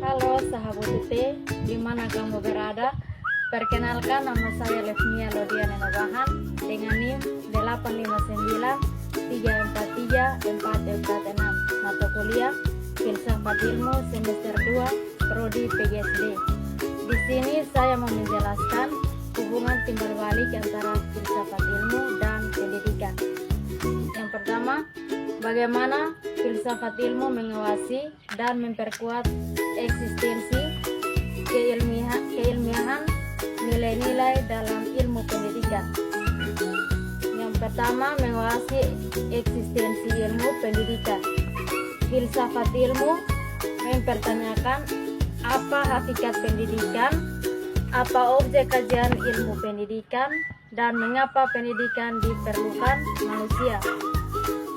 Halo sahabat UT, di mana kamu berada? Perkenalkan, nama saya Levnia Lodiana Nobahan dengan NIM 859 343 446. Mata kuliah Filsafat Ilmu semester 2 Prodi PGSD. Di sini saya mau menjelaskan hubungan timbal balik antara filsafat ilmu dan pendidikan. Yang pertama, bagaimana filsafat ilmu mengawasi dan memperkuat eksistensi keilmiahan nilai-nilai dalam ilmu pendidikan. Yang pertama, mengawasi eksistensi ilmu pendidikan. Filsafat ilmu mempertanyakan apa hakikat pendidikan, apa objek kajian ilmu pendidikan, dan mengapa pendidikan diperlukan manusia.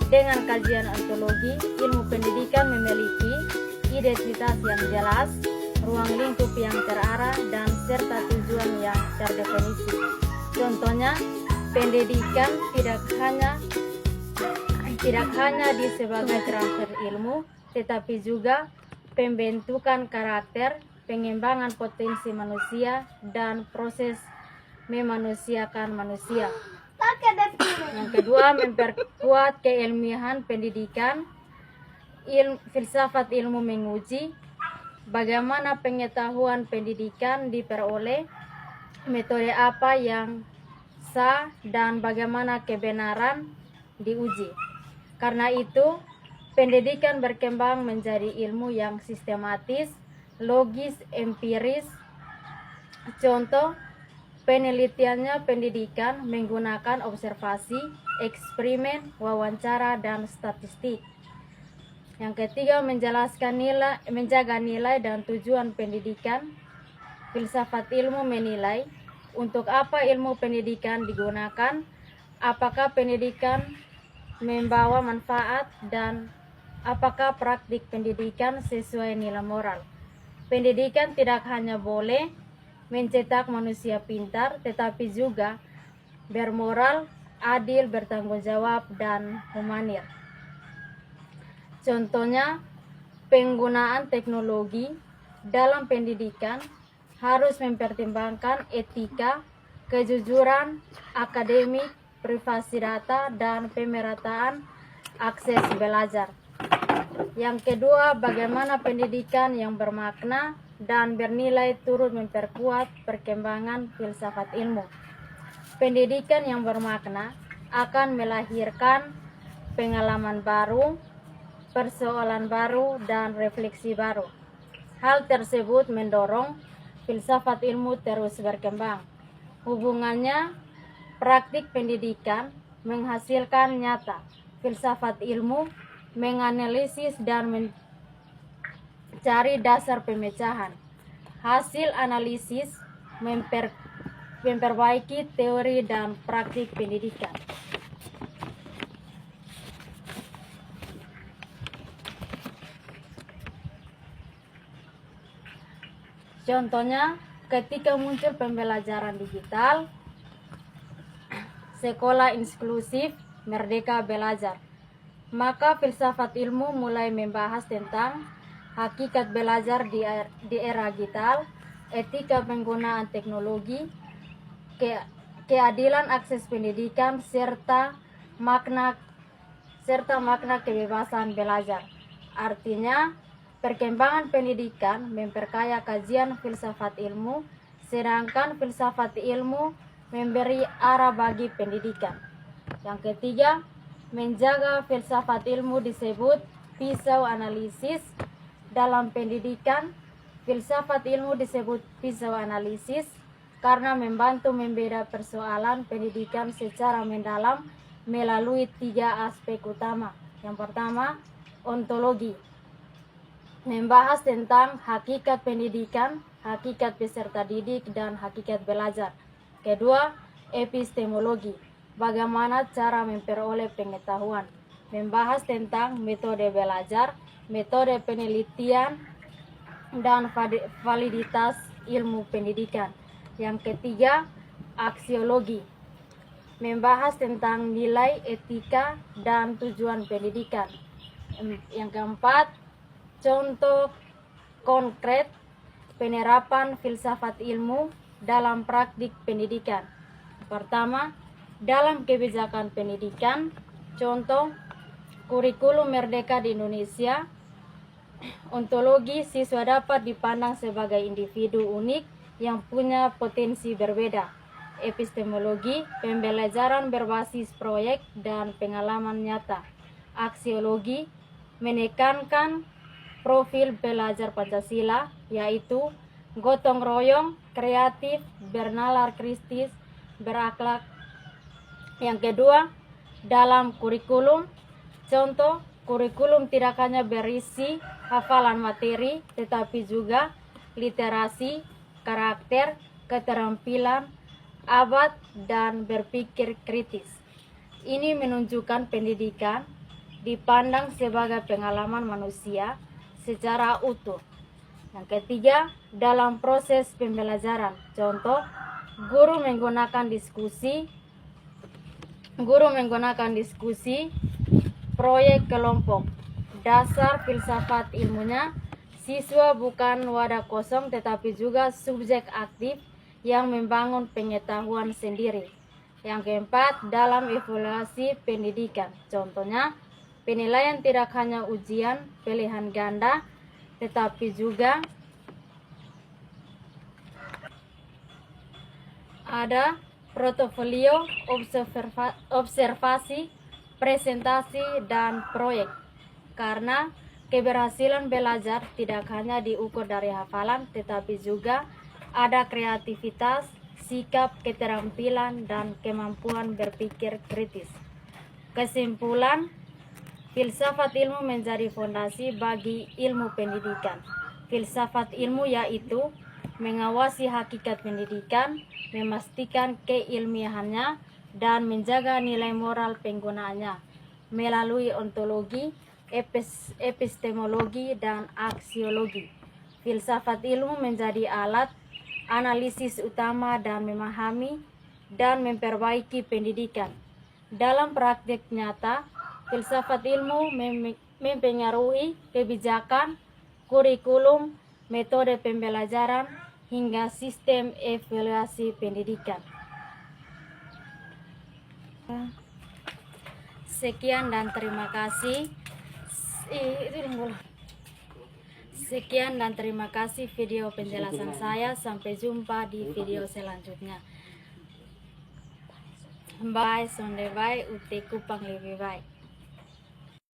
Dengan kajian ontologi, ilmu pendidikan memiliki identitas yang jelas, ruang lingkup yang terarah, dan serta tujuan yang terdefinisi. Contohnya, pendidikan tidak hanya di sebagai transfer ilmu, tetapi juga pembentukan karakter, pengembangan potensi manusia, dan proses memanusiakan manusia. Yang kedua, memperkuat keilmiahan pendidikan. Filsafat ilmu menguji bagaimana pengetahuan pendidikan diperoleh, metode apa yang sah, dan bagaimana kebenaran diuji. Karena itu, pendidikan berkembang menjadi ilmu yang sistematis, logis, empiris. Contoh penelitiannya pendidikan menggunakan observasi, eksperimen, wawancara, dan statistik. Yang ketiga, menjaga nilai dan tujuan pendidikan. Filsafat ilmu menilai untuk apa ilmu pendidikan digunakan, apakah pendidikan membawa manfaat, dan apakah praktik pendidikan sesuai nilai moral. Pendidikan tidak hanya boleh mencetak manusia pintar, tetapi juga bermoral, adil, bertanggung jawab, dan humanir. Contohnya, penggunaan teknologi dalam pendidikan harus mempertimbangkan etika, kejujuran akademik, privasi data, dan pemerataan akses belajar. Yang kedua, bagaimana pendidikan yang bermakna dan bernilai turut memperkuat perkembangan filsafat ilmu. Pendidikan yang bermakna akan melahirkan pengalaman baru, persoalan baru, dan refleksi baru. Hal tersebut mendorong filsafat ilmu terus berkembang. Hubungannya, praktik pendidikan menghasilkan nyata. Filsafat ilmu menganalisis dan mencari dasar pemecahan. Hasil analisis memperbaiki teori dan praktik pendidikan. Contohnya, ketika muncul pembelajaran digital, sekolah inklusif, merdeka belajar, maka filsafat ilmu mulai membahas tentang hakikat belajar di era digital, etika penggunaan teknologi, keadilan akses pendidikan, serta makna kebebasan belajar. Artinya, perkembangan pendidikan memperkaya kajian filsafat ilmu, sedangkan filsafat ilmu memberi arah bagi pendidikan. Yang ketiga, menjaga filsafat ilmu disebut pisau analisis. Dalam pendidikan, filsafat ilmu disebut pisau analisis karena membantu membeda persoalan pendidikan secara mendalam melalui 3 aspek utama. Yang pertama, ontologi, membahas tentang hakikat pendidikan, hakikat peserta didik, dan hakikat belajar. Kedua, epistemologi, bagaimana cara memperoleh pengetahuan, membahas tentang metode belajar, metode penelitian, dan validitas ilmu pendidikan. Yang ketiga, aksiologi, membahas tentang nilai, etika, dan tujuan pendidikan. Yang keempat, contoh konkret penerapan filsafat ilmu dalam praktik pendidikan. Pertama, dalam kebijakan pendidikan, contoh kurikulum Merdeka di Indonesia, ontologi siswa dapat dipandang sebagai individu unik yang punya potensi berbeda. Epistemologi, pembelajaran berbasis proyek dan pengalaman nyata. Aksiologi, menekankan profil belajar Pancasila, yaitu gotong royong, kreatif, bernalar kritis, berakhlak. Yang kedua, dalam kurikulum, contoh kurikulum tidak hanya berisi hafalan materi, tetapi juga literasi, karakter, keterampilan, abad, dan berpikir kritis. Ini menunjukkan pendidikan dipandang sebagai pengalaman manusia secara utuh. Yang ketiga, dalam proses pembelajaran, contoh guru menggunakan diskusi, proyek kelompok. Dasar filsafat ilmunya, siswa bukan wadah kosong tetapi juga subjek aktif yang membangun pengetahuan sendiri. Yang keempat, dalam evaluasi pendidikan, contohnya penilaian tidak hanya ujian pilihan ganda tetapi juga ada portofolio, observasi, presentasi, dan proyek. Karena keberhasilan belajar tidak hanya diukur dari hafalan, tetapi juga ada kreativitas, sikap, keterampilan, dan kemampuan berpikir kritis. Kesimpulan, filsafat ilmu menjadi fondasi bagi ilmu pendidikan. Filsafat ilmu yaitu mengawasi hakikat pendidikan, memastikan keilmiahannya, dan menjaga nilai moral penggunaannya melalui ontologi, epistemologi, dan aksiologi. Filsafat ilmu menjadi alat analisis utama dan memahami dan memperbaiki pendidikan. Dalam praktik nyata, filsafat ilmu mempengaruhi kebijakan, kurikulum, metode pembelajaran, hingga sistem evaluasi pendidikan. Sekian dan terima kasih. Sekian dan terima kasih video penjelasan saya. Sampai jumpa di video selanjutnya. Bye, sonde bye, uteku pang lebih baik.